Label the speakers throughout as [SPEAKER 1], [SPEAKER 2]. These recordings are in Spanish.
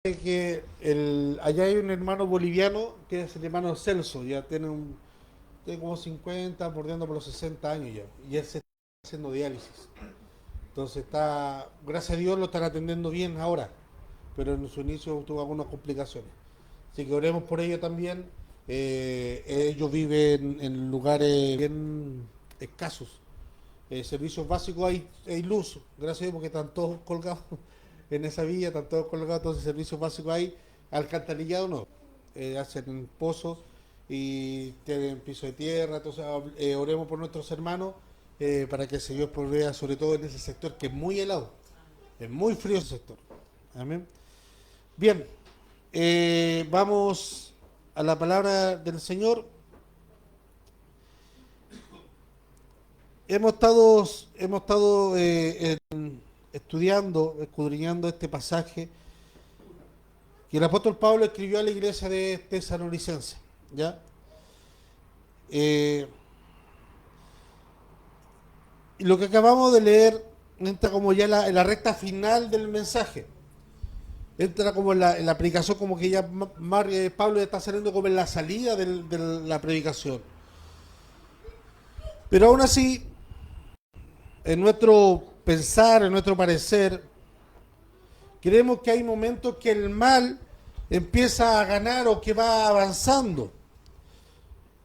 [SPEAKER 1] que allá hay un hermano boliviano que es el hermano Celso, ya tiene como 50, bordeando por los 60 años ya, y él se está haciendo diálisis. Entonces gracias a Dios lo están atendiendo bien ahora, pero en su inicio tuvo algunas complicaciones. Así que oremos por ello también. Ellos viven en lugares bien escasos. Servicios básicos hay luz, gracias a Dios porque están todos colgados en esa villa, están todos colgados, entonces servicios básicos hay, alcantarillado no. Hacen pozos y tienen piso de tierra, entonces oremos por nuestros hermanos para que el Señor provea, sobre todo en ese sector que es muy helado, es muy frío ese sector. Amén. Bien, vamos a la palabra del Señor. Hemos estado estudiando, escudriñando este pasaje que el apóstol Pablo escribió a la iglesia de Tesalonicense, ¿ya? Eh, y lo que acabamos de leer entra como ya en la recta final del mensaje, entra como en la predicación, como que ya Pablo ya está saliendo como en la salida de la predicación. Pero aún así, en nuestro pensar, en nuestro parecer, creemos que hay momentos que el mal empieza a ganar o que va avanzando.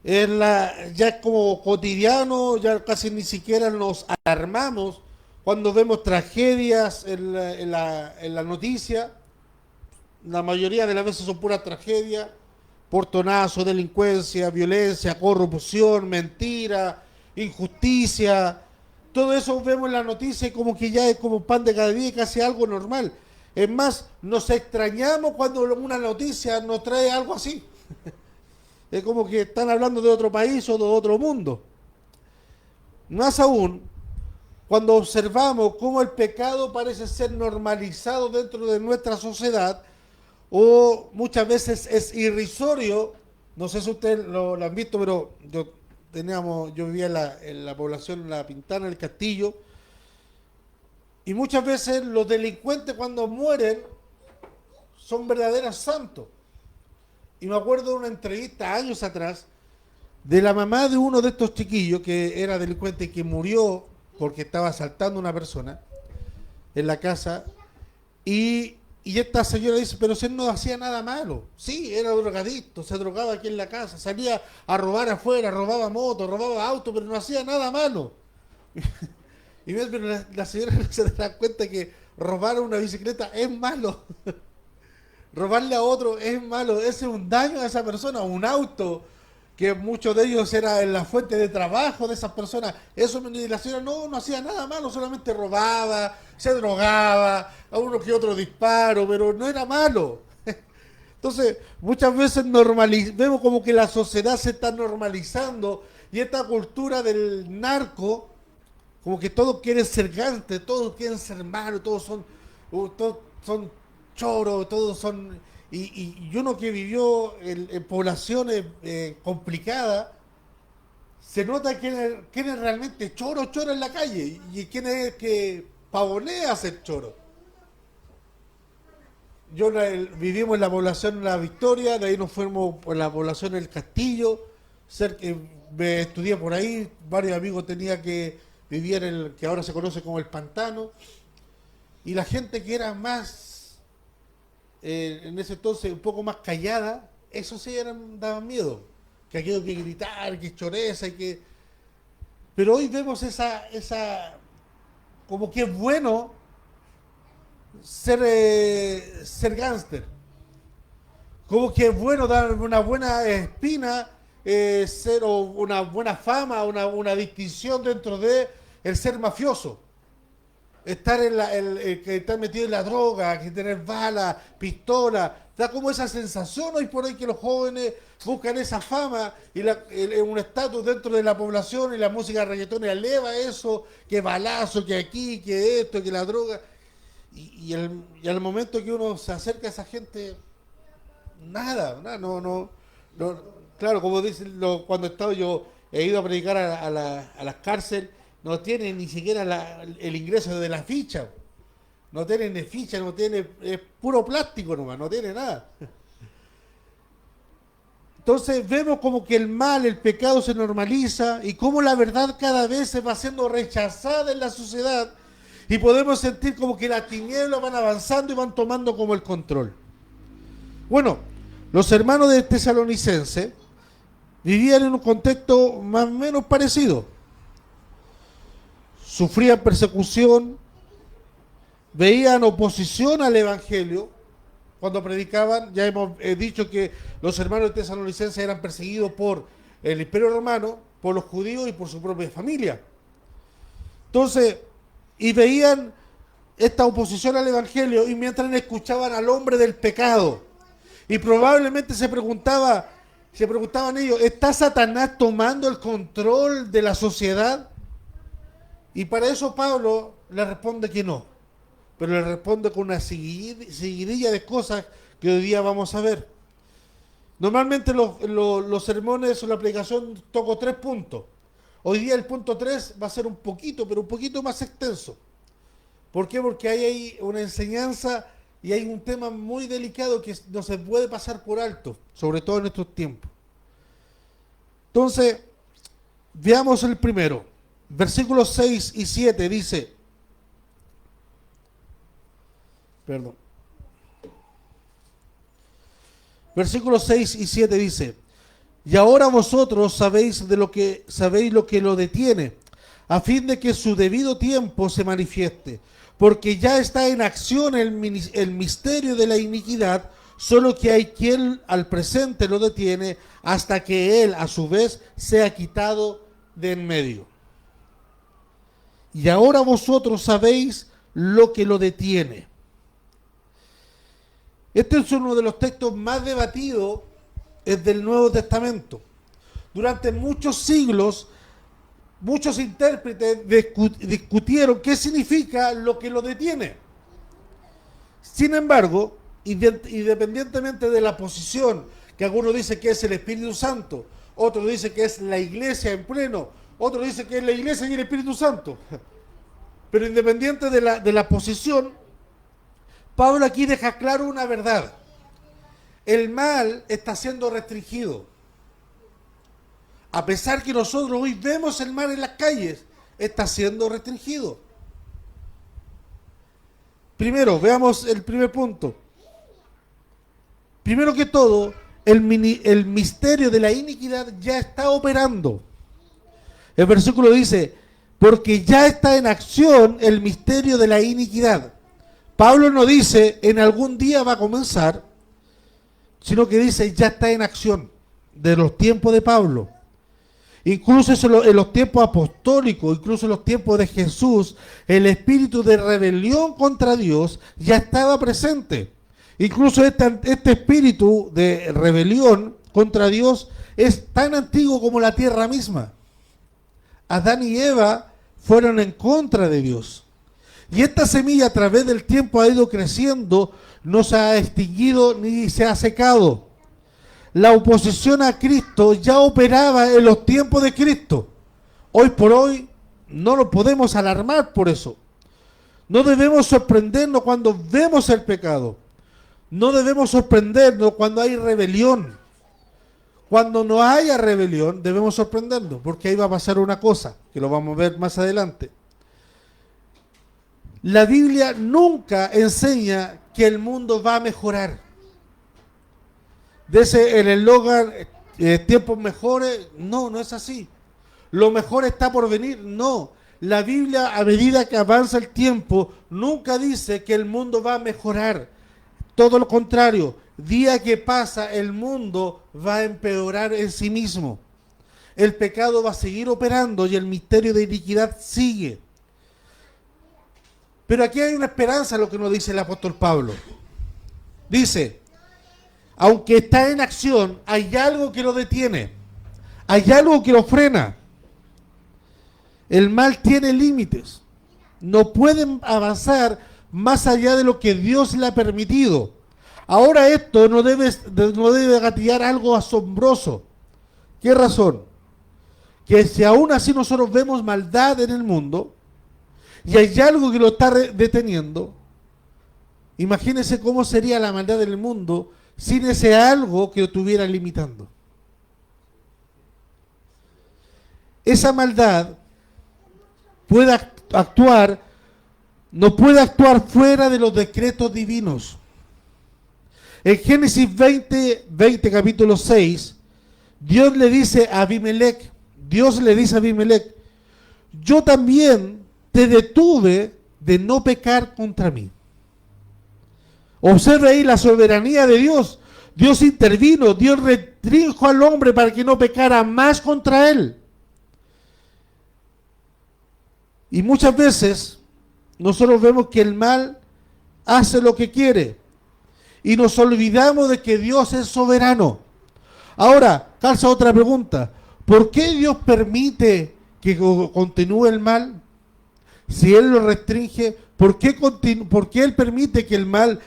[SPEAKER 1] Ya es como cotidiano, ya casi ni siquiera nos alarmamos cuando vemos tragedias en la noticia. La mayoría de las veces son puras tragedias, portonazo, delincuencia, violencia, corrupción, mentira, injusticia. Todo eso vemos en la noticia y como que ya es como pan de cada día y casi algo normal. Es más, nos extrañamos cuando una noticia nos trae algo así. Es como que están hablando de otro país o de otro mundo. Más aún, cuando observamos cómo el pecado parece ser normalizado dentro de nuestra sociedad, o muchas veces es irrisorio. No sé si ustedes lo han visto, pero yo vivía en la población La Pintana, el Castillo, y muchas veces los delincuentes cuando mueren son verdaderos santos. Y me acuerdo de una entrevista años atrás de la mamá de uno de estos chiquillos que era delincuente y que murió porque estaba asaltando a una persona en la casa. Y esta señora dice, pero si él no hacía nada malo. Sí, era drogadicto, se drogaba aquí en la casa, salía a robar afuera, robaba motos, robaba autos, pero no hacía nada malo. Pero la señora no se da cuenta que robar una bicicleta es malo. Robarle a otro es malo, ese es un daño a esa persona, un auto, que muchos de ellos era en la fuente de trabajo de esas personas. Eso, y la señora no hacía nada malo, solamente robaba, se drogaba, a uno que otro disparo, pero no era malo. Entonces, muchas veces vemos como que la sociedad se está normalizando y esta cultura del narco, como que todos quieren ser gangsters, todos quieren ser malos, todos son choros, todos son... Y uno que vivió en poblaciones complicadas, se nota quién es realmente choro en la calle y quién es que pavonea ser choro. Vivimos en la población La Victoria, de ahí nos fuimos por la población El Castillo, me estudié por ahí, varios amigos tenía que vivir en el que ahora se conoce como el Pantano, y la gente que era más, en ese entonces, un poco más callada, eso sí daban miedo, que aquello que gritar, que choreza, pero hoy vemos como que es bueno ser gángster. Como que es bueno dar una buena espina, ser o una buena fama, una distinción dentro de el ser mafioso. Que estar metido en la droga, que tener balas, pistola, da como esa sensación hoy por hoy que los jóvenes buscan esa fama y un estatus dentro de la población y la música reggaetón eleva eso, que balazo, que aquí, que esto, que la droga. Y al momento que uno se acerca a esa gente, nada, no, claro, como dicen, cuando he estado yo, he ido a predicar a las cárceles, no tienen ni siquiera el ingreso de la ficha. No tiene ni ficha, no tiene, es puro plástico nomás, no tiene nada. Entonces vemos como que el mal, el pecado se normaliza y como la verdad cada vez se va siendo rechazada en la sociedad y podemos sentir como que las tinieblas van avanzando y van tomando como el control. Bueno, los hermanos de Tesalonicense vivían en un contexto más o menos parecido. Sufrían persecución, veían oposición al Evangelio. Cuando predicaban, ya hemos dicho que los hermanos de Tesalonicenses eran perseguidos por el Imperio Romano, por los judíos y por su propia familia. Entonces, y veían esta oposición al Evangelio y mientras escuchaban al hombre del pecado. Y probablemente se preguntaban ellos, ¿está Satanás tomando el control de la sociedad? Y para eso Pablo le responde que no. Pero le responde con una seguidilla de cosas que hoy día vamos a ver. Normalmente los sermones o la aplicación toco 3 puntos. Hoy día el punto 3 va a ser un poquito, pero un poquito más extenso. ¿Por qué? Porque hay una enseñanza y hay un tema muy delicado que no se puede pasar por alto, sobre todo en estos tiempos. Entonces, veamos el primero. Versículos 6 y 7 dice, Versículos 6 y 7 dice, y ahora vosotros sabéis lo que lo detiene, a fin de que su debido tiempo se manifieste, porque ya está en acción el misterio de la iniquidad, solo que hay quien al presente lo detiene hasta que él a su vez sea quitado de en medio. Y ahora vosotros sabéis lo que lo detiene. Este es uno de los textos más debatidos del Nuevo Testamento. Durante muchos siglos, muchos intérpretes discutieron qué significa lo que lo detiene. Sin embargo, independientemente de la posición, que algunos dicen que es el Espíritu Santo, otros dicen que es la iglesia en pleno, otros dicen que es la iglesia y el Espíritu Santo. Pero independiente de la posición, Pablo aquí deja claro una verdad. El mal está siendo restringido. A pesar que nosotros hoy vemos el mal en las calles, está siendo restringido. Primero, veamos el primer punto. Primero que todo, el misterio de la iniquidad ya está operando. El versículo dice, porque ya está en acción el misterio de la iniquidad. Pablo no dice, en algún día va a comenzar, sino que dice, ya está en acción, de los tiempos de Pablo. Incluso en los tiempos apostólicos, incluso en los tiempos de Jesús, el espíritu de rebelión contra Dios ya estaba presente. Incluso este espíritu de rebelión contra Dios es tan antiguo como la tierra misma. Adán y Eva fueron en contra de Dios. Y esta semilla a través del tiempo ha ido creciendo, no se ha extinguido ni se ha secado. La oposición a Cristo ya operaba en los tiempos de Cristo. Hoy por hoy no nos podemos alarmar por eso. No debemos sorprendernos cuando vemos el pecado. No debemos sorprendernos cuando hay rebelión. Cuando no haya rebelión debemos sorprendernos, porque ahí va a pasar una cosa, que lo vamos a ver más adelante. La Biblia nunca enseña que el mundo va a mejorar. Dice el eslogan, tiempos mejores, no es así. Lo mejor está por venir, no. La Biblia, a medida que avanza el tiempo, nunca dice que el mundo va a mejorar. Todo lo contrario, día que pasa, el mundo va a empeorar en sí mismo. El pecado va a seguir operando y el misterio de iniquidad sigue. Pero aquí hay una esperanza, lo que nos dice el apóstol Pablo. Dice, aunque está en acción, hay algo que lo detiene. Hay algo que lo frena. El mal tiene límites. No pueden avanzar más allá de lo que Dios le ha permitido. Ahora esto no debe gatillar algo asombroso. ¿Qué razón? Que si aún así nosotros vemos maldad en el mundo, y hay algo que lo está deteniendo, Imagínense cómo sería la maldad del mundo sin ese algo que lo estuviera limitando. Esa maldad puede actuar, no puede actuar fuera de los decretos divinos. En Génesis 20, capítulo 6, Dios le dice a Abimelech, yo también te detuve de no pecar contra mí. Observe ahí la soberanía de Dios. Dios intervino, Dios restringió al hombre para que no pecara más contra él. Y muchas veces nosotros vemos que el mal hace lo que quiere y nos olvidamos de que Dios es soberano. Ahora, calza otra pregunta. ¿Por qué Dios permite que continúe el mal? Si Él lo restringe, ¿por qué Él permite que el mal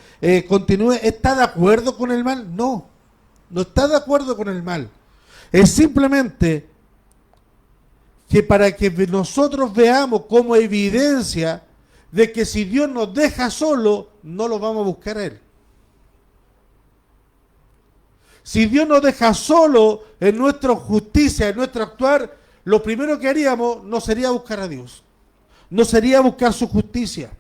[SPEAKER 1] continúe? ¿Está de acuerdo con el mal? No, no está de acuerdo con el mal. Es simplemente que para que nosotros veamos como evidencia de que si Dios nos deja solo, no lo vamos a buscar a Él. Si Dios nos deja solo en nuestra justicia, en nuestro actuar, lo primero que haríamos no sería buscar a Dios, no sería buscar su justicia.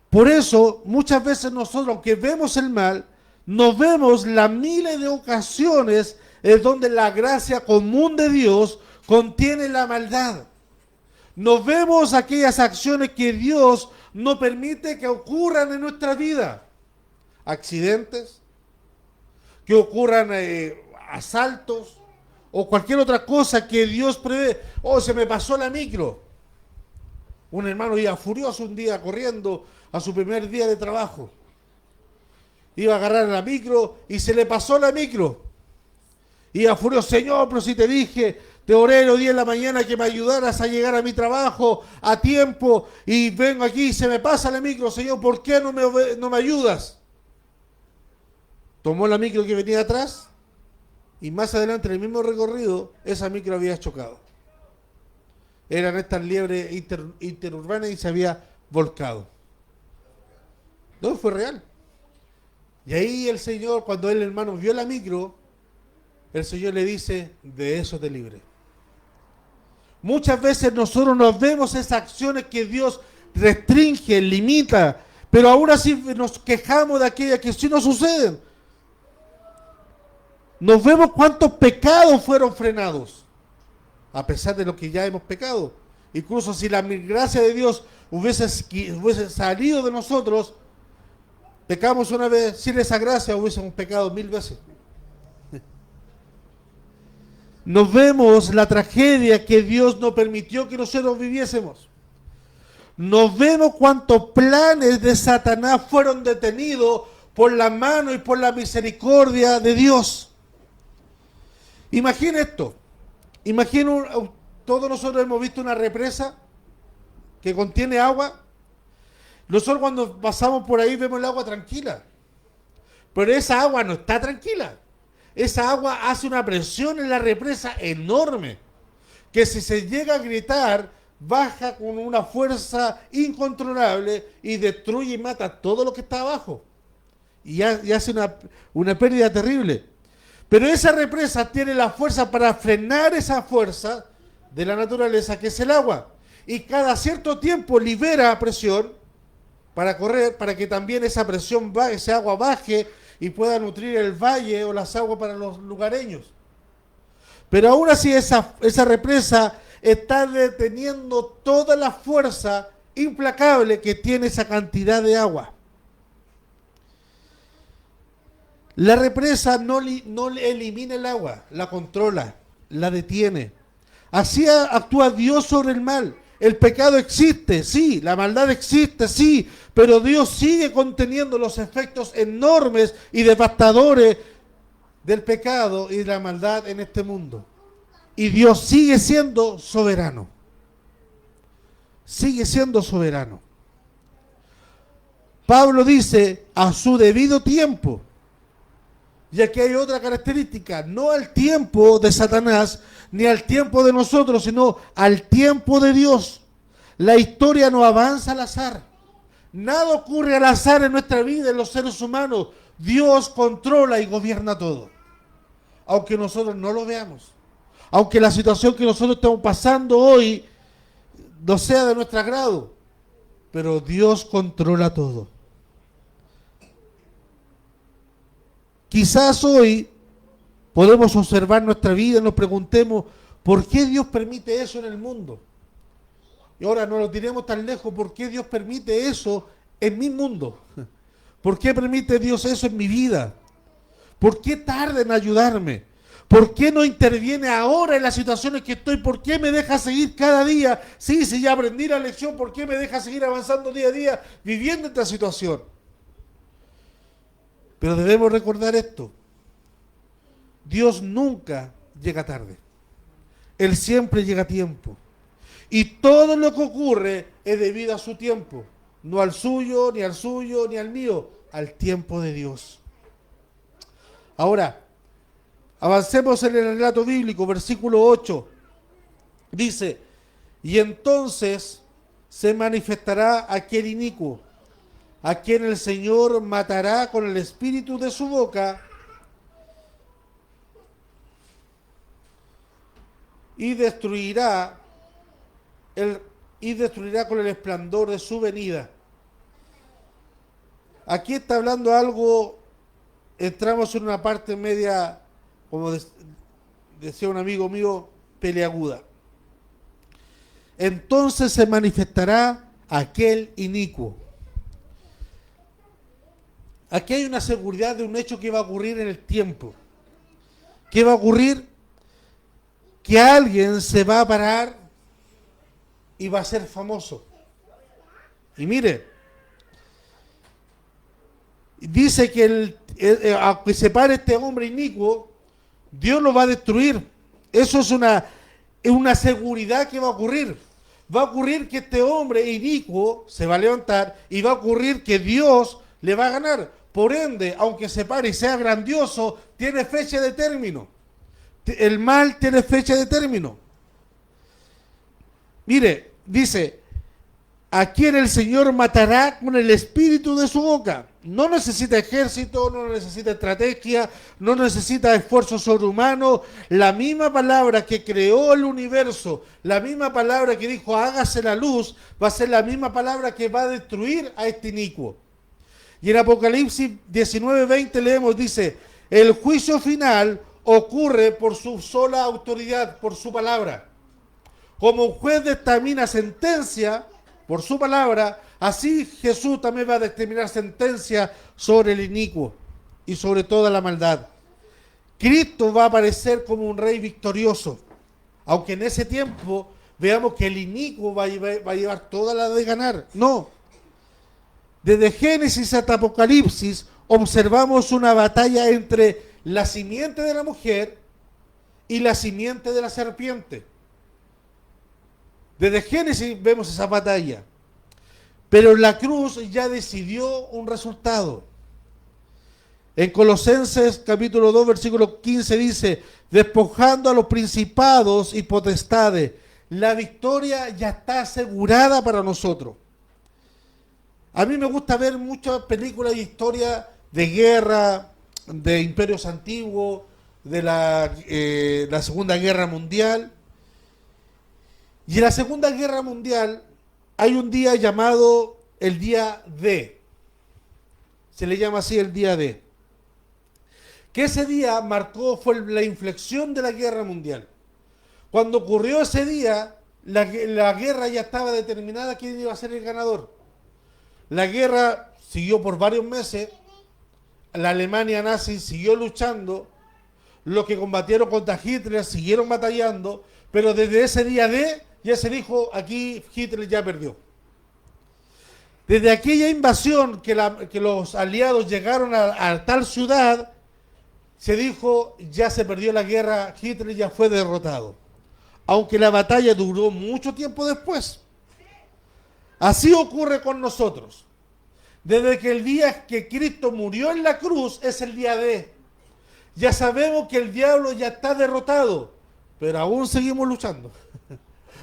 [SPEAKER 1] Por eso, muchas veces nosotros, aunque vemos el mal, no vemos las miles de ocasiones en donde la gracia común de Dios contiene la maldad. No vemos aquellas acciones que Dios no permite que ocurran en nuestra vida. Accidentes, que ocurran asaltos o cualquier otra cosa que Dios prevé. Oh, se me pasó la micro. Un hermano iba furioso un día corriendo a su primer día de trabajo. Iba a agarrar la micro y se le pasó la micro. Iba furioso, Señor, pero si te dije, te oré los 10 de la mañana que me ayudaras a llegar a mi trabajo a tiempo y vengo aquí y se me pasa la micro, Señor, ¿por qué no me ayudas? Tomó la micro que venía atrás y más adelante en el mismo recorrido esa micro había chocado. Eran estas liebres interurbanas y se había volcado. No, fue real. Y ahí el Señor, cuando el hermano vio la micro, el Señor le dice, de eso te libre. Muchas veces nosotros nos vemos esas acciones que Dios restringe, limita, pero aún así nos quejamos de aquellas que sí nos suceden. Nos vemos cuántos pecados fueron frenados, a pesar de lo que ya hemos pecado. Incluso si la gracia de Dios hubiese salido de nosotros, pecamos una vez, sin esa gracia hubiésemos pecado 1000 veces. Nos vemos la tragedia que Dios no permitió que nosotros viviésemos. Nos vemos cuántos planes de Satanás fueron detenidos por la mano y por la misericordia de Dios. Imagina esto. Imagina, todos nosotros hemos visto una represa que contiene agua. Nosotros cuando pasamos por ahí vemos el agua tranquila. Pero esa agua no está tranquila. Esa agua hace una presión en la represa enorme, que si se llega a gritar, baja con una fuerza incontrolable y destruye y mata todo lo que está abajo. Y hace una pérdida terrible. Pero esa represa tiene la fuerza para frenar esa fuerza de la naturaleza que es el agua. Y cada cierto tiempo libera presión para correr, para que también esa presión, ese agua baje y pueda nutrir el valle o las aguas para los lugareños. Pero aún así esa represa está deteniendo toda la fuerza implacable que tiene esa cantidad de agua. La represa no elimina el agua, la controla, la detiene. Así actúa Dios sobre el mal. El pecado existe, sí, la maldad existe, sí, pero Dios sigue conteniendo los efectos enormes y devastadores del pecado y de la maldad en este mundo. Y Dios sigue siendo soberano. Sigue siendo soberano. Pablo dice, a su debido tiempo. Y aquí hay otra característica, no al tiempo de Satanás, ni al tiempo de nosotros, sino al tiempo de Dios. La historia no avanza al azar. Nada ocurre al azar en nuestra vida, en los seres humanos. Dios controla y gobierna todo. Aunque nosotros no lo veamos. Aunque la situación que nosotros estamos pasando hoy no sea de nuestro agrado. Pero Dios controla todo. Quizás hoy podemos observar nuestra vida y nos preguntemos, ¿por qué Dios permite eso en el mundo? Y ahora no lo tiremos tan lejos, ¿por qué Dios permite eso en mi mundo? ¿Por qué permite Dios eso en mi vida? ¿Por qué tarda en ayudarme? ¿Por qué no interviene ahora en las situaciones que estoy? ¿Por qué me deja seguir cada día? Sí, ya aprendí la lección, ¿por qué me deja seguir avanzando día a día viviendo esta situación? Pero debemos recordar esto. Dios nunca llega tarde. Él siempre llega a tiempo. Y todo lo que ocurre es debido a su tiempo. No al suyo, ni al mío. Al tiempo de Dios. Ahora, avancemos en el relato bíblico, versículo 8. Dice, y entonces se manifestará aquel inicuo, a quien el Señor matará con el espíritu de su boca, y destruirá con el esplendor de su venida. Aquí está hablando algo, entramos en una parte media, como decía un amigo mío, peleaguda. Entonces se manifestará aquel inicuo. Aquí hay una seguridad de un hecho que va a ocurrir en el tiempo. ¿Qué va a ocurrir? Que alguien se va a parar y va a ser famoso. Y mire, dice que aunque se pare este hombre inicuo, Dios lo va a destruir. Eso es una seguridad que va a ocurrir. Va a ocurrir que este hombre inicuo se va a levantar y va a ocurrir que Dios le va a ganar. Por ende, aunque se pare y sea grandioso, tiene fecha de término. El mal tiene fecha de término. Mire, dice, a quien el Señor matará con el espíritu de su boca. No necesita ejército, no necesita estrategia, no necesita esfuerzo sobrehumano. La misma palabra que creó el universo, la misma palabra que dijo hágase la luz, va a ser la misma palabra que va a destruir a este inicuo. Y en Apocalipsis 19:20 leemos, dice, el juicio final ocurre por su sola autoridad, por su palabra. Como un juez dictamina sentencia por su palabra, así Jesús también va a determinar sentencia sobre el inicuo y sobre toda la maldad. Cristo va a aparecer como un rey victorioso, aunque en ese tiempo veamos que el inicuo va a llevar toda la de ganar. No. Desde Génesis hasta Apocalipsis observamos una batalla entre la simiente de la mujer y la simiente de la serpiente. Desde Génesis vemos esa batalla. Pero la cruz ya decidió un resultado. En Colosenses capítulo 2 versículo 15 dice, despojando a los principados y potestades, la victoria ya está asegurada para nosotros. A mí me gusta ver muchas películas y historias de guerra, de imperios antiguos, de la Segunda Guerra Mundial. Y en la Segunda Guerra Mundial hay un día llamado el día D. Se le llama así el día D. Que ese día fue la inflexión de la guerra mundial. Cuando ocurrió ese día, la guerra ya estaba determinada quién iba a ser el ganador. La guerra siguió por varios meses. La Alemania nazi siguió luchando. Los que combatieron contra Hitler siguieron batallando. Pero desde ese día D ya se dijo, aquí Hitler ya perdió. Desde aquella invasión que los aliados llegaron a tal ciudad, se dijo, ya se perdió la guerra, Hitler ya fue derrotado. Aunque la batalla duró mucho tiempo después. Así ocurre con nosotros. Desde que el día que Cristo murió en la cruz es el día D. Ya sabemos que el diablo ya está derrotado, pero aún seguimos luchando.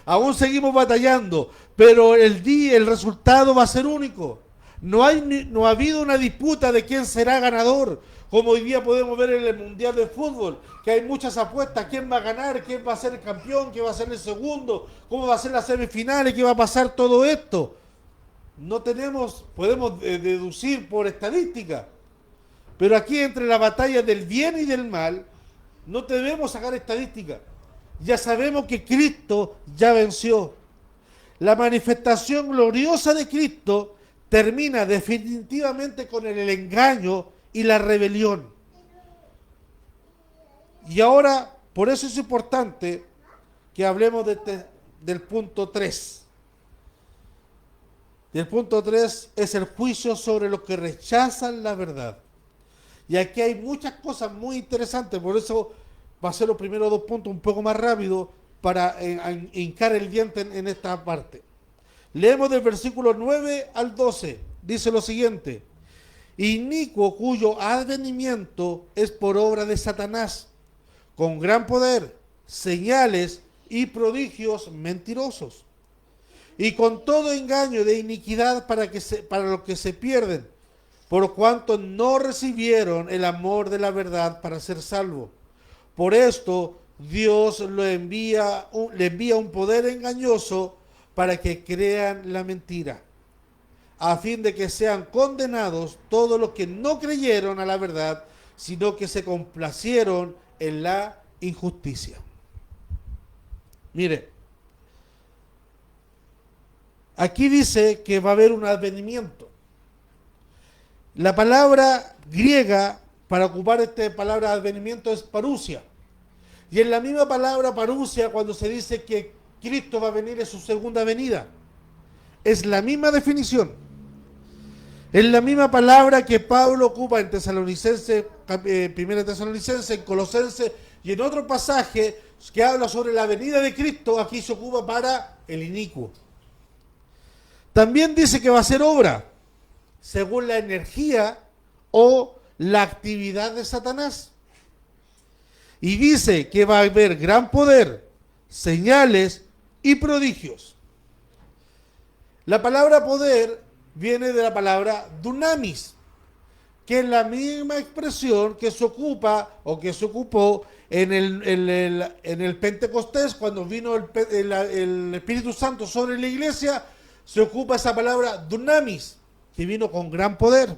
[SPEAKER 1] Aún seguimos batallando, pero el resultado va a ser único. No ha habido una disputa de quién será ganador, como hoy día podemos ver en el Mundial de Fútbol, que hay muchas apuestas, quién va a ganar, quién va a ser el campeón, quién va a ser el segundo, cómo va a ser las semifinales, qué va a pasar todo esto. No tenemos, podemos deducir por estadística, pero aquí entre la batalla del bien y del mal, no debemos sacar estadística. Ya sabemos que Cristo ya venció. La manifestación gloriosa de Cristo termina definitivamente con el engaño y la rebelión. Y ahora, por eso es importante que hablemos del punto 3. Y el punto 3 es el juicio sobre los que rechazan la verdad. Y aquí hay muchas cosas muy interesantes, por eso va a ser los primeros 2 puntos un poco más rápido para hincar el diente en esta parte. Leemos del versículo 9 al 12. Dice lo siguiente: inicuo cuyo advenimiento es por obra de Satanás, con gran poder, señales y prodigios mentirosos, y con todo engaño de iniquidad para los que se pierden, por cuanto no recibieron el amor de la verdad para ser salvos. Por esto Dios le envía un poder engañoso para que crean la mentira, a fin de que sean condenados todos los que no creyeron a la verdad, sino que se complacieron en la injusticia. Mire, aquí dice que va a haber un advenimiento. La palabra griega para ocupar esta palabra advenimiento es parousia. Y en la misma palabra parousia, cuando se dice que Cristo va a venir en su segunda venida, es la misma definición. Es la misma palabra que Pablo ocupa en Tesalonicenses, Primera Tesalonicenses, en Colosenses y en otro pasaje que habla sobre la venida de Cristo. Aquí se ocupa para el inicuo. También dice que va a ser obra según la energía o la actividad de Satanás. Y dice que va a haber gran poder, señales y prodigios. La palabra poder viene de la palabra dunamis, que es la misma expresión que se ocupa o que se ocupó en el Pentecostés, cuando vino el Espíritu Santo sobre la iglesia. Se ocupa esa palabra dunamis, que vino con gran poder.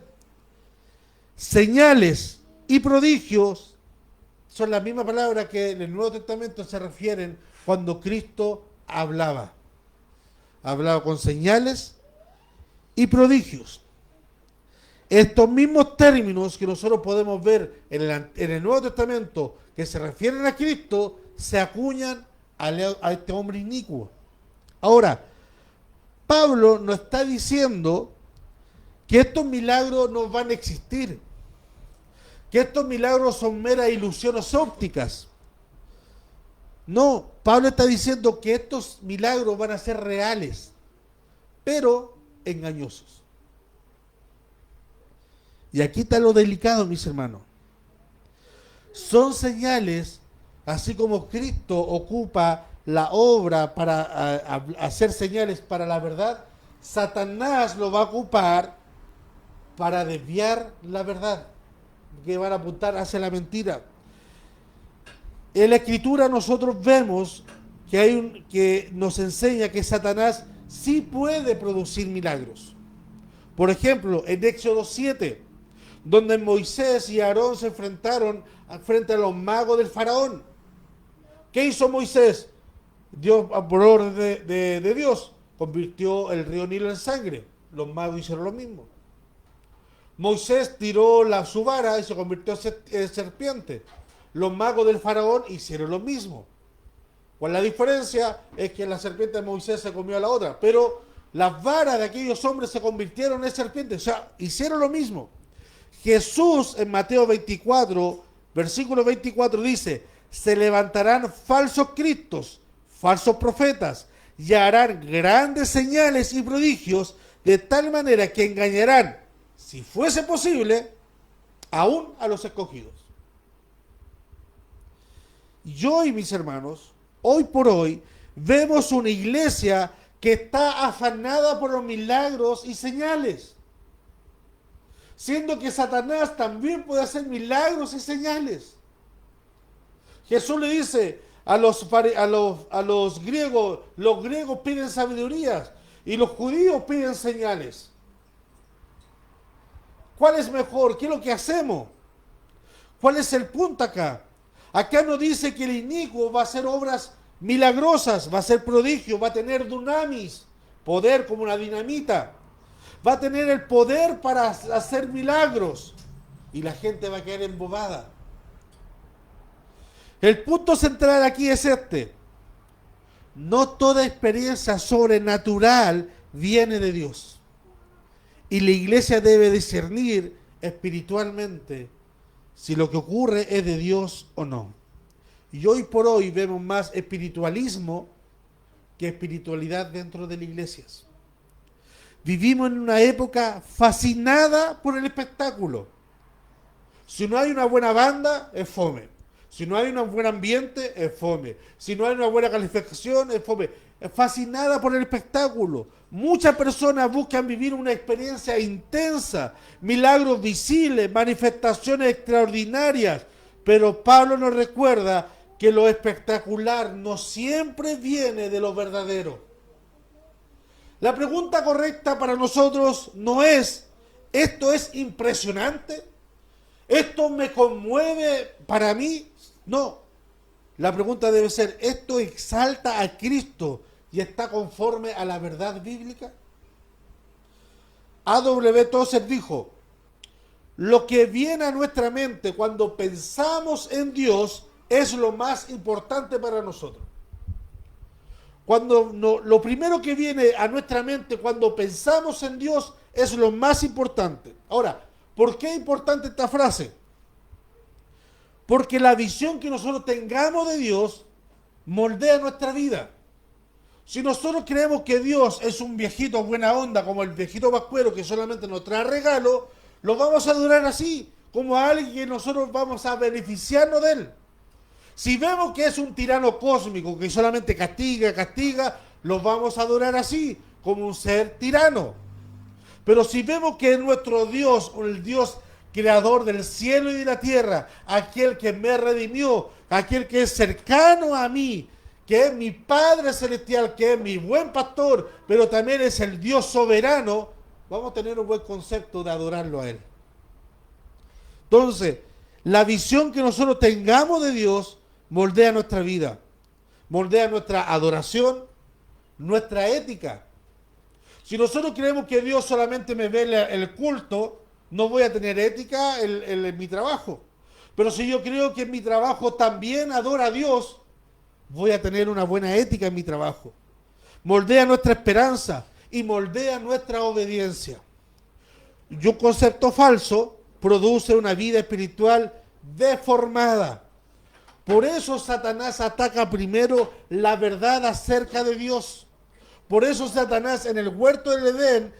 [SPEAKER 1] Señales y prodigios son la misma palabra que en el Nuevo Testamento se refieren cuando Cristo hablaba. Hablaba con señales y prodigios. Estos mismos términos que nosotros podemos ver en el Nuevo Testamento que se refieren a Cristo, se acuñan a este hombre inicuo. Ahora, Pablo nos está diciendo que estos milagros no van a existir, que estos milagros son meras ilusiones ópticas. No, Pablo está diciendo que estos milagros van a ser reales, pero engañosos. Y aquí está lo delicado, mis hermanos. Son señales, así como Cristo ocupa la obra para hacer señales para la verdad, Satanás lo va a ocupar para desviar la verdad, que van a apuntar hacia la mentira. En la Escritura nosotros vemos que nos enseña que Satanás sí puede producir milagros. Por ejemplo, en Éxodo 7, donde Moisés y Aarón se enfrentaron frente a los magos del faraón. ¿Qué hizo Moisés? Dios, por orden de Dios, convirtió el río Nilo en sangre. Los magos hicieron lo mismo. Moisés tiró su vara y se convirtió en serpiente. Los magos del faraón hicieron lo mismo. Pues la diferencia es que la serpiente de Moisés se comió a la otra, pero las varas de aquellos hombres se convirtieron en serpientes. O sea, hicieron lo mismo. Jesús en Mateo 24, versículo 24 dice: se levantarán falsos cristos, falsos profetas, y harán grandes señales y prodigios, de tal manera que engañarán, si fuese posible, aún a los escogidos. Y hoy, mis hermanos, hoy por hoy, vemos una iglesia que está afanada por los milagros y señales. siendo que Satanás también puede hacer milagros y señales. Jesús le dice a los griegos piden sabiduría y los judíos piden señales. ¿Cuál es mejor? ¿Qué es lo que hacemos? ¿Cuál es el punto acá? Acá no dice que el inicuo va a hacer obras milagrosas, va a hacer prodigios, va a tener dunamis, poder como una dinamita. Va a tener el poder para hacer milagros. Y la gente va a quedar embobada. El punto central aquí es este. No toda experiencia sobrenatural viene de Dios. Y la iglesia debe discernir espiritualmente si lo que ocurre es de Dios o no. Y hoy por hoy vemos más espiritualismo que espiritualidad dentro de las iglesias. Vivimos en una época fascinada por el espectáculo. Si no hay una buena banda, es fome. Si no hay un buen ambiente, es fome. Si no hay una buena calificación, es fome. Es fascinada por el espectáculo. Muchas personas buscan vivir una experiencia intensa, milagros visibles, manifestaciones extraordinarias. Pero Pablo nos recuerda que lo espectacular no siempre viene de lo verdadero. La pregunta correcta para nosotros no es, ¿esto es impresionante? ¿Esto me conmueve para mí? No. La pregunta debe ser, ¿esto exalta a Cristo y está conforme a la verdad bíblica? A.W. Tozer dijo, lo que viene a nuestra mente cuando pensamos en Dios es lo más importante para nosotros. Lo primero que viene a nuestra mente cuando pensamos en Dios es lo más importante. Ahora, ¿por qué es importante esta frase? Porque la visión que nosotros tengamos de Dios moldea nuestra vida. Si nosotros creemos que Dios es un viejito buena onda, como el viejito pascuero que solamente nos trae regalos, lo vamos a adorar así, como a alguien que nosotros vamos a beneficiarnos de él. Si vemos que es un tirano cósmico que solamente castiga, lo vamos a adorar así, como un ser tirano. Pero si vemos que es nuestro Dios, el Dios creador del cielo y de la tierra, aquel que me redimió, aquel que es cercano a mí, que es mi Padre Celestial, que es mi buen pastor, pero también es el Dios soberano, vamos a tener un buen concepto de adorarlo a Él. Entonces, la visión que nosotros tengamos de Dios moldea nuestra vida, moldea nuestra adoración, nuestra ética. Si nosotros creemos que Dios solamente me ve el culto, no voy a tener ética en mi trabajo. Pero si yo creo que en mi trabajo también adora a Dios, voy a tener una buena ética en mi trabajo. Moldea nuestra esperanza y moldea nuestra obediencia. Y un concepto falso produce una vida espiritual deformada. Por eso Satanás ataca primero la verdad acerca de Dios. Por eso Satanás en el huerto del Edén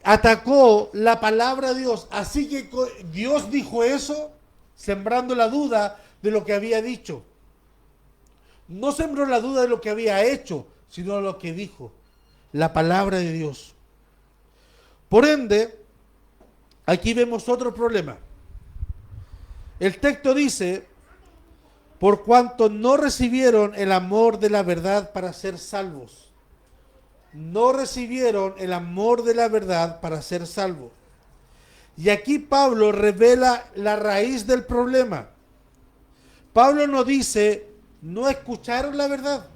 [SPEAKER 1] atacó la palabra de Dios. Así que Dios dijo eso, sembrando la duda de lo que había dicho. No sembró la duda de lo que había hecho, sino de lo que dijo. La palabra de Dios. Por ende, aquí vemos otro problema. El texto dice, por cuanto no recibieron el amor de la verdad para ser salvos. No recibieron el amor de la verdad para ser salvos. Y aquí Pablo revela la raíz del problema. Pablo no dice, no escucharon la verdad.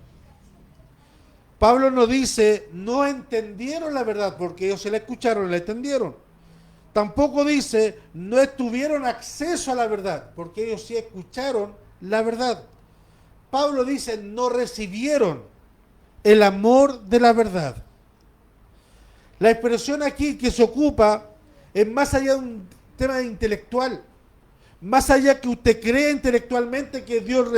[SPEAKER 1] Pablo no dice, no entendieron la verdad, porque ellos se la escucharon y la entendieron. Tampoco dice, no tuvieron acceso a la verdad, porque ellos sí escucharon la verdad. Pablo dice, no recibieron el amor de la verdad. La expresión aquí que se ocupa es más allá de un tema intelectual. Más allá que usted cree intelectualmente que Dios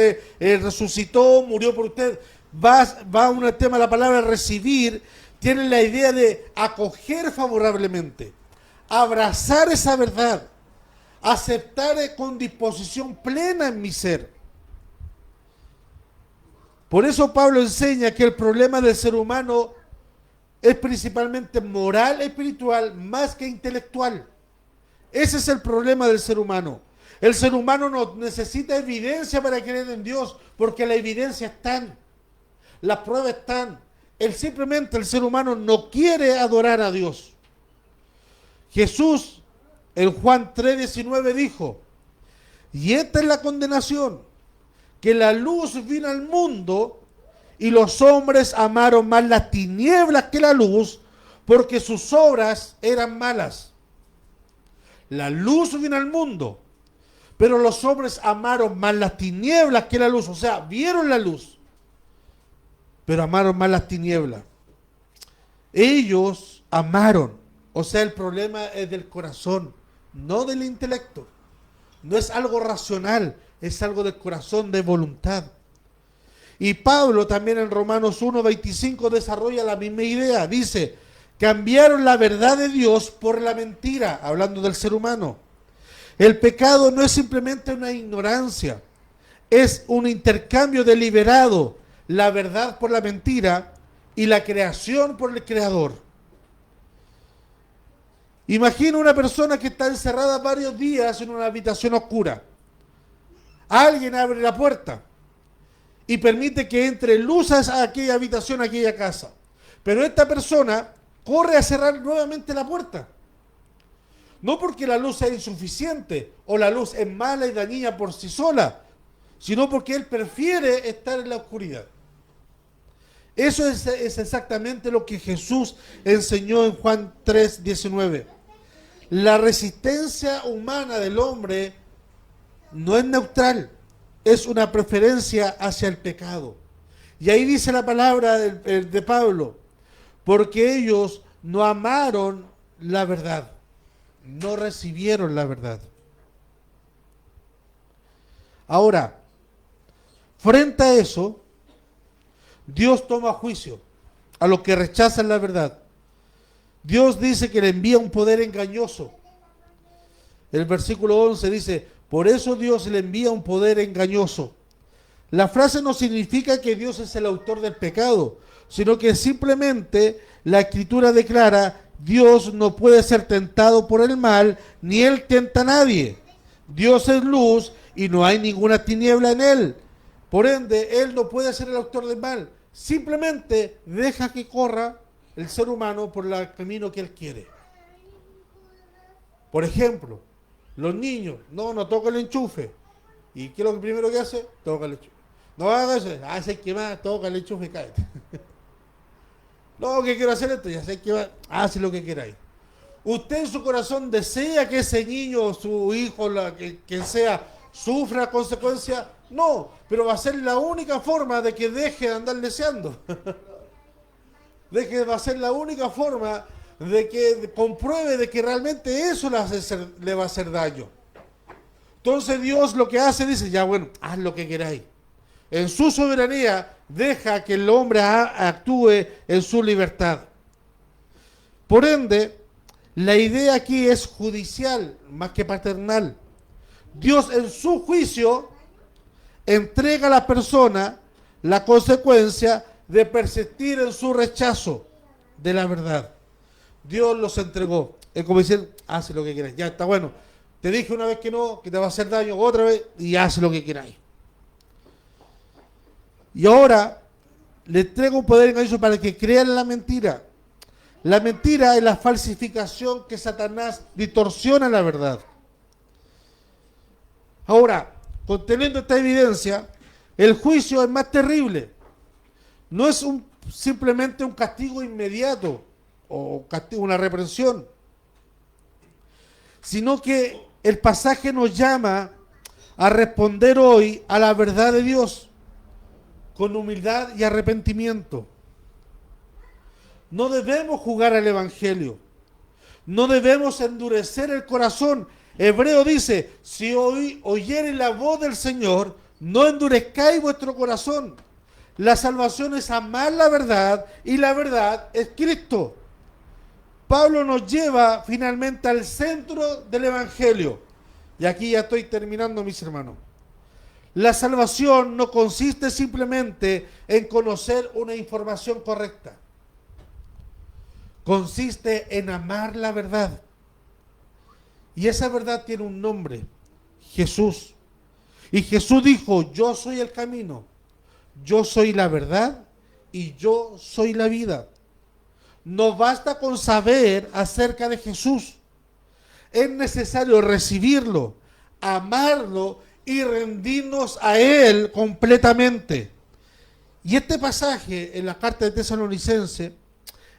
[SPEAKER 1] resucitó, murió por usted, va a un tema de la palabra recibir, tiene la idea de acoger favorablemente, abrazar esa verdad, aceptar con disposición plena en mi ser. Por eso Pablo enseña que el problema del ser humano es principalmente moral, espiritual, más que intelectual. Ese es el problema del ser humano. El ser humano no necesita evidencia para creer en Dios, porque la evidencia está, las pruebas están. El ser humano no quiere adorar a Dios. Jesús en Juan 3:19 dijo, y esta es la condenación, que la luz vino al mundo y los hombres amaron más las tinieblas que la luz, porque sus obras eran malas. La luz vino al mundo, pero los hombres amaron más las tinieblas que la luz. O sea, vieron la luz, pero amaron más las tinieblas. Ellos amaron. O sea, el problema es del corazón, no del intelecto. No es algo racional, es algo del corazón, de voluntad. Y Pablo también en Romanos 1:25 desarrolla la misma idea. Dice, cambiaron la verdad de Dios por la mentira, hablando del ser humano. El pecado no es simplemente una ignorancia, es un intercambio deliberado, la verdad por la mentira y la creación por el creador. Imagina una persona que está encerrada varios días en una habitación oscura. Alguien abre la puerta y permite que entre luz a aquella habitación, a aquella casa. Pero esta persona corre a cerrar nuevamente la puerta. No porque la luz sea insuficiente o la luz es mala y dañina por sí sola, sino porque él prefiere estar en la oscuridad. Eso es exactamente lo que Jesús enseñó en Juan 3:19. La resistencia humana del hombre no es neutral, es una preferencia hacia el pecado. Y ahí dice la palabra de Pablo, porque ellos no amaron la verdad, no recibieron la verdad. Ahora, frente a eso, Dios toma juicio a los que rechazan la verdad. Dios dice que le envía un poder engañoso. El versículo 11 dice, por eso Dios le envía un poder engañoso. La frase no significa que Dios es el autor del pecado, sino que simplemente la Escritura declara, Dios no puede ser tentado por el mal, ni Él tienta a nadie. Dios es luz y no hay ninguna tiniebla en Él. Por ende, Él no puede ser el autor del mal. Simplemente deja que corra el ser humano por el camino que Él quiere. Por ejemplo, los niños, no toca el enchufe. ¿Y qué es lo primero que hace? Toca el enchufe. No haga eso, hace que más, toca el enchufe y cállate. No, que quiero hacer esto, ya sé que va, hace lo que queráis. Usted en su corazón desea que ese niño, su hijo, quien sea, sufra consecuencias. No, pero va a ser la única forma de que deje de andar deseando. Va a ser la única forma de que compruebe de que realmente eso le va a hacer daño. Entonces Dios lo que hace, dice, ya bueno, haz lo que queráis. En su soberanía deja que el hombre actúe en su libertad. Por ende, la idea aquí es judicial más que paternal. Dios en su juicio entrega a la persona la consecuencia de persistir en su rechazo de la verdad. Dios los entregó. Es como decir, hace lo que quieras. Ya está bueno. Te dije una vez que no, que te va a hacer daño, otra vez, y hace lo que queráis. Y ahora le entrego un poder engañoso para que crean la mentira. La mentira es la falsificación que Satanás distorsiona la verdad. Ahora, conteniendo esta evidencia, el juicio es más terrible. No es simplemente un castigo inmediato o una reprensión, sino que el pasaje nos llama a responder hoy a la verdad de Dios con humildad y arrepentimiento. No debemos jugar al evangelio, no debemos endurecer el corazón. Hebreo dice, si oyereis la voz del Señor, no endurezcáis vuestro corazón. La salvación es amar la verdad y la verdad es Cristo. Pablo nos lleva finalmente al centro del evangelio. Y aquí ya estoy terminando, mis hermanos. La salvación no consiste simplemente en conocer una información correcta. Consiste en amar la verdad. Y esa verdad tiene un nombre, Jesús. Y Jesús dijo, yo soy el camino, yo soy la verdad y yo soy la vida. No basta con saber acerca de Jesús. Es necesario recibirlo, amarlo y rendirnos a Él completamente. Y este pasaje en la carta de Tesalonicenses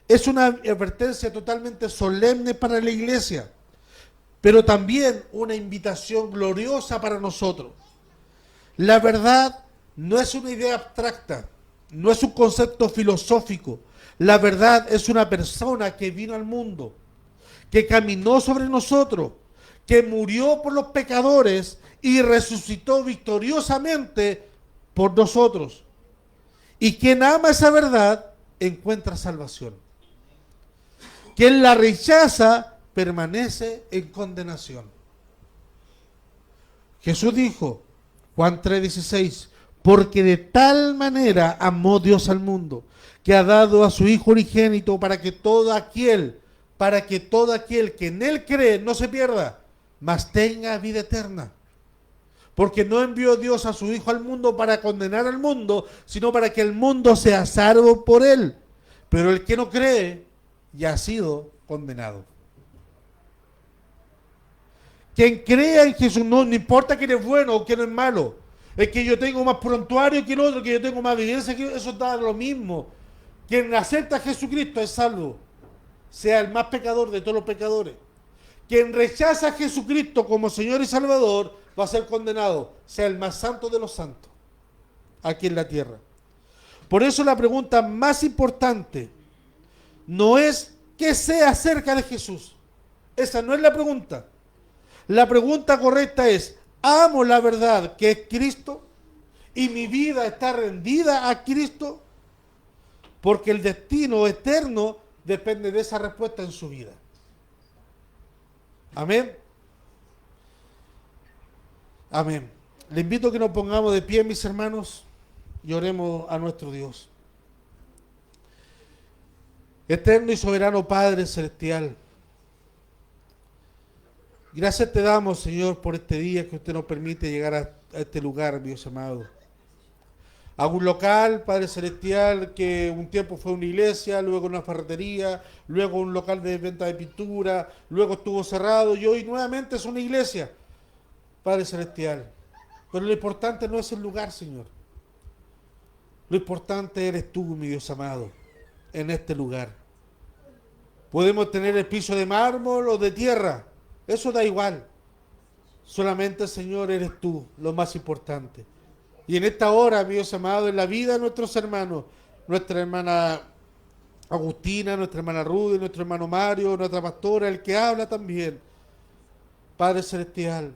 [SPEAKER 1] es una advertencia totalmente solemne para la iglesia, pero también una invitación gloriosa para nosotros. La verdad no es una idea abstracta, no es un concepto filosófico. La verdad es una persona que vino al mundo, que caminó sobre nosotros, que murió por los pecadores y resucitó victoriosamente por nosotros. Y quien ama esa verdad encuentra salvación. Quien la rechaza permanece en condenación. Jesús dijo, Juan 3:16, porque de tal manera amó Dios al mundo, que ha dado a su Hijo unigénito para que todo aquel que en Él cree no se pierda, mas tenga vida eterna. Porque no envió Dios a su Hijo al mundo para condenar al mundo, sino para que el mundo sea salvo por Él. Pero el que no cree ya ha sido condenado. Quien crea en Jesús, no importa que eres bueno o que no es malo, es que yo tengo más prontuario que el otro, que yo tengo más vivencia, que eso da lo mismo. Quien acepta a Jesucristo es salvo, sea el más pecador de todos los pecadores. Quien rechaza a Jesucristo como Señor y Salvador va a ser condenado, sea el más santo de los santos aquí en la tierra. Por eso la pregunta más importante no es qué sé acerca de Jesús. Esa no es la pregunta. La pregunta correcta es, ¿amo la verdad que es Cristo? ¿Y mi vida está rendida a Cristo? Porque el destino eterno depende de esa respuesta en su vida. Amén. Amén. Le invito a que nos pongamos de pie, mis hermanos, y oremos a nuestro Dios. Eterno y soberano Padre Celestial, gracias te damos, Señor, por este día que usted nos permite llegar a este lugar, Dios amado. A un local, Padre Celestial, que un tiempo fue una iglesia, luego una ferretería, luego un local de venta de pintura, luego estuvo cerrado y hoy nuevamente es una iglesia, Padre Celestial. Pero lo importante no es el lugar, Señor. Lo importante eres tú, mi Dios amado, en este lugar. Podemos tener el piso de mármol o de tierra, eso da igual. Solamente, Señor, eres tú, lo más importante. Y en esta hora, mi Dios amado, en la vida de nuestros hermanos, nuestra hermana Agustina, nuestra hermana Rudy, nuestro hermano Mario, nuestra pastora, el que habla también. Padre Celestial,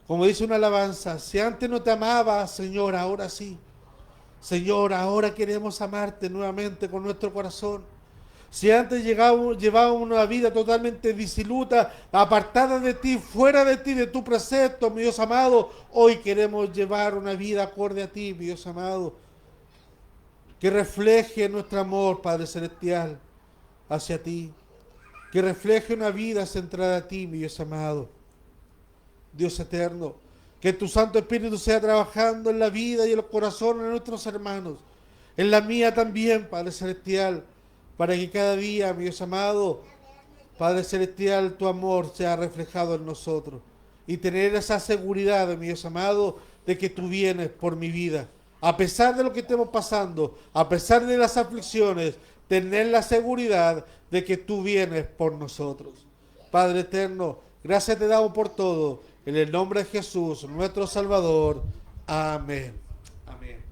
[SPEAKER 1] como dice una alabanza, si antes no te amaba, Señor, ahora sí. Señor, ahora queremos amarte nuevamente con nuestro corazón. Si antes llevábamos una vida totalmente disiluta, apartada de ti, fuera de ti, de tu precepto, mi Dios amado, hoy queremos llevar una vida acorde a ti, mi Dios amado, que refleje nuestro amor, Padre Celestial, hacia ti, que refleje una vida centrada a ti, mi Dios amado, Dios eterno, que tu Santo Espíritu sea trabajando en la vida y en los corazones de nuestros hermanos, en la mía también, Padre Celestial, para que cada día, mi Dios amado, Padre Celestial, tu amor sea reflejado en nosotros. Y tener esa seguridad, mi Dios amado, de que tú vienes por mi vida. A pesar de lo que estemos pasando, a pesar de las aflicciones, tener la seguridad de que tú vienes por nosotros. Padre eterno, gracias te damos por todo. En el nombre de Jesús, nuestro Salvador. Amén. Amén.